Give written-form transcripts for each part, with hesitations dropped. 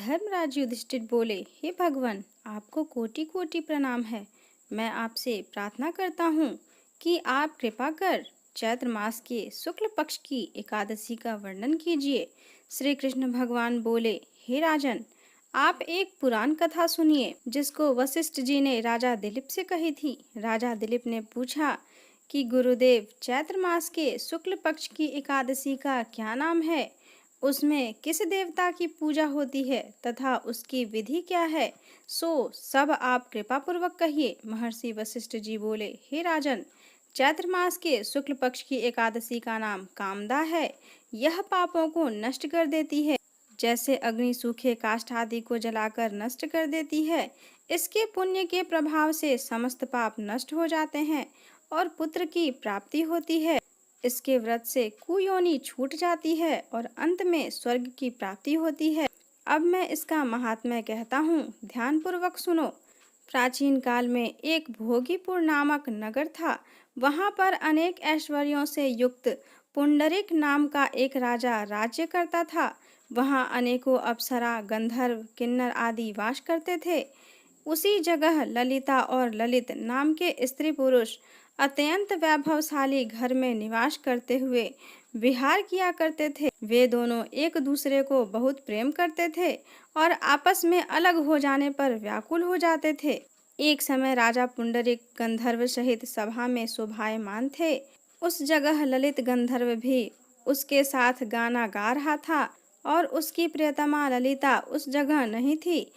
धर्मराज युधिष्ठिर बोले, हे भगवान, आपको कोटि कोटि प्रणाम है। मैं आपसे प्रार्थना करता हूँ कि आप कृपा कर चैत्र मास के शुक्ल पक्ष की एकादशी का वर्णन कीजिए। श्री कृष्ण भगवान बोले, हे राजन, आप एक पुराण कथा सुनिए जिसको वशिष्ठ जी ने राजा दिलीप से कही थी। राजा दिलीप ने पूछा कि गुरुदेव, चैत्र मास के शुक्ल पक्ष की एकादशी का क्या नाम है, उसमें किस देवता की पूजा होती है तथा उसकी विधि क्या है, सो सब आप कृपा पूर्वक कहिए। महर्षि वशिष्ठ जी बोले, हे राजन, चैत्र मास के शुक्ल पक्ष की एकादशी का नाम कामदा है। यह पापों को नष्ट कर देती है, जैसे अग्नि सूखे काष्ठ आदि को जलाकर नष्ट कर देती है। इसके पुण्य के प्रभाव से समस्त पाप नष्ट हो जाते हैं और पुत्र की प्राप्ति होती है। इसके व्रत से कुयोनि छूट जाती है और अंत में स्वर्ग की प्राप्ति होती है। अब मैं इसका महात्म्य कहता हूँ, ध्यान पूर्वक सुनो। प्राचीन काल में एक भोगीपुर नामक नगर था। वहां पर अनेक ऐश्वर्यों से युक्त पुंडरीक नाम का एक राजा राज्य करता था। वहां अनेकों अप्सरा, गंधर्व, किन्नर आदि वास करते थे। उसी जगह ललिता और ललित नाम के स्त्री पुरुष अत्यंत वैभवशाली घर में निवास करते हुए विहार किया करते थे। वे दोनों एक दूसरे को बहुत प्रेम करते थे और आपस में अलग हो जाने पर व्याकुल हो जाते थे। एक समय राजा पुंडरीक गंधर्व सहित सभा में शोभायमान थे। उस जगह ललित गंधर्व भी उसके साथ गाना गा रहा था और उसकी प्रियतमा ललिता उस जगह नहीं थी।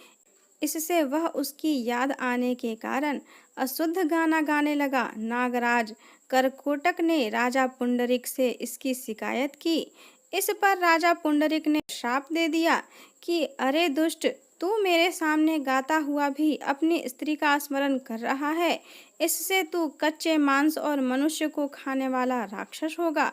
इससे वह उसकी याद आने के कारण अशुद्ध गाना गाने लगा। नागराज करकोटक ने राजा पुंडरीक से इसकी शिकायत की। इस पर राजा पुंडरीक ने श्राप दे दिया कि अरे दुष्ट, तू मेरे सामने गाता हुआ भी अपनी स्त्री का स्मरण कर रहा है। इससे तू कच्चे मांस और मनुष्य को खाने वाला राक्षस होगा।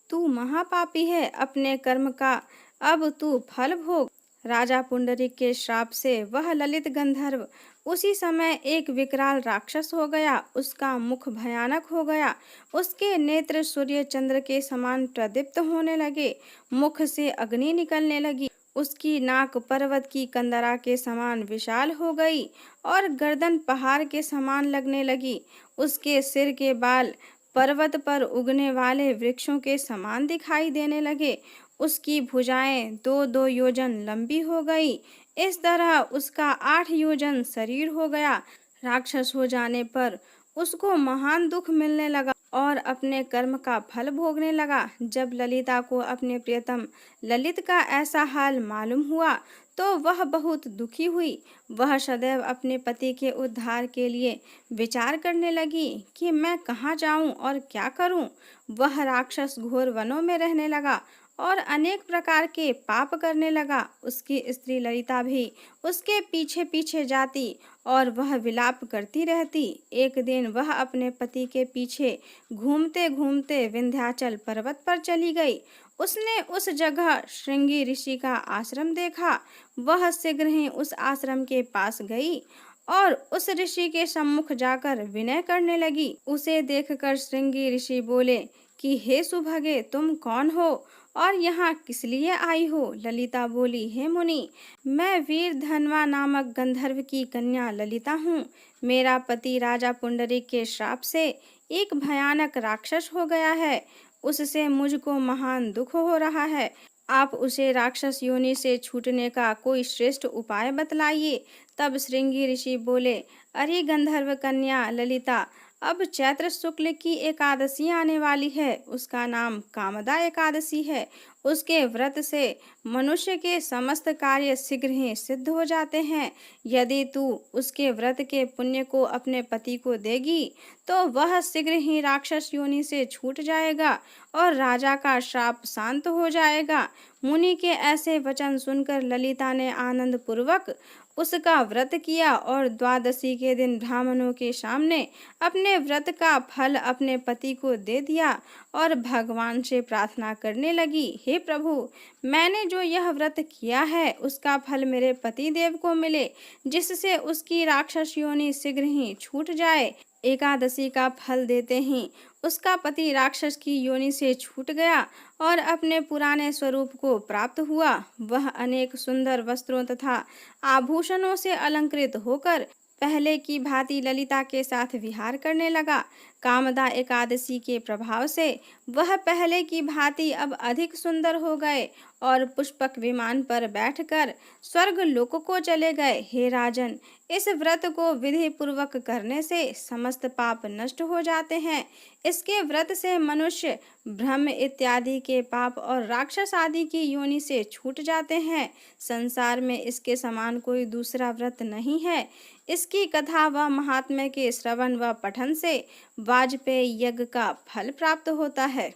तू महापापी है, अपने कर्म का अब तू फल भोग। राजा पुंडरीक के श्राप से वह ललित गंधर्व उसी समय एक विकराल राक्षस हो गया। उसका मुख भयानक हो गया। उसके नेत्र सूर्य चंद्र के समान प्रदीप्त होने लगे। मुख से अग्नि निकलने लगी। उसकी नाक पर्वत की कंदरा के समान विशाल हो गई और गर्दन पहाड़ के समान लगने लगी। उसके सिर के बाल पर्वत पर उगने वाले वृक्षों के समान दिखाई देने लगे। उसकी भुजाएं 2-2 योजन लंबी हो गई। इस तरह उसका 8 योजन शरीर हो गया। राक्षस हो जाने पर उसको महान दुख मिलने लगा और अपने कर्म का फल भोगने लगा। जब ललिता को अपने प्रियतम ललित का ऐसा हाल मालूम हुआ तो वह बहुत दुखी हुई। वह सदैव अपने पति के उद्धार के लिए विचार करने लगी कि मैं कहाँ जाऊं और क्या करूं। वह राक्षस घोर वनों में रहने लगा और अनेक प्रकार के पाप करने लगा। उसकी स्त्री ललिता भी उसके पीछे पीछे जाती और वह विलाप करती रहती। एक दिन वह अपने पति के पीछे घूमते घूमते विंध्याचल पर्वत पर चली गई। उसने उस जगह श्रृंगी ऋषि का आश्रम देखा। वह शीघ्र ही उस आश्रम के पास गई और उस ऋषि के सम्मुख जाकर विनय करने लगी। उसे देखकर श्रृंगी ऋषि बोले कि हे सुभगे, तुम कौन हो और यहाँ किस लिए आई हो? ललिता बोली, हे मुनि, मैं वीर धनवा नामक गंधर्व की कन्या ललिता हूँ। मेरा पति राजा पुंडरीक के श्राप से एक भयानक राक्षस हो गया है। उससे मुझको महान दुख हो रहा है। आप उसे राक्षस योनि से छूटने का कोई श्रेष्ठ उपाय बतलाइए। तब श्रृंगी ऋषि बोले, अरे गंधर्व कन्या ललिता, अब चैत्र शुक्ल की एकादशी आने वाली है। उसका नाम कामदा एकादशी है। उसके व्रत से मनुष्य के समस्त कार्य शीघ्र ही सिद्ध हो जाते हैं। यदि तू उसके व्रत के पुण्य को अपने पति को देगी तो वह शीघ्र ही राक्षस योनि से छूट जाएगा और राजा का श्राप शांत हो जाएगा। मुनि के ऐसे वचन सुनकर ललिता ने आनंद पूर्वक उसका व्रत किया और द्वादशी के दिन ब्राह्मणों के सामने अपने व्रत का फल अपने पति को दे दिया और भगवान से प्रार्थना करने लगी, हे प्रभु, मैंने जो यह व्रत किया है उसका फल मेरे पति देव को मिले, जिससे उसकी राक्षस योनि शीघ्र ही छूट जाए। एकादशी का फल देते ही उसका पति राक्षस की योनि से छूट गया और अपने पुराने स्वरूप को प्राप्त हुआ। वह अनेक सुंदर वस्त्रों तथा आभूषणों से अलंकृत होकर पहले की भांति ललिता के साथ विहार करने लगा। कामदा एकादशी के प्रभाव से वह पहले की भांति अब अधिक सुंदर हो गए और पुष्पक विमान पर बैठकर स्वर्ग लोक को चले गए। हे राजन, इस व्रत को विधि पूर्वक करने से समस्त पाप नष्ट हो जाते हैं। इसके व्रत से मनुष्य ब्रह्म इत्यादि के पाप और राक्षस आदि की योनि से छूट जाते हैं। संसार में इसके समान कोई दूसरा व्रत नहीं है। इसकी कथा व महात्म्य के श्रवण व पठन से वाजपेय यज्ञ का फल प्राप्त होता है।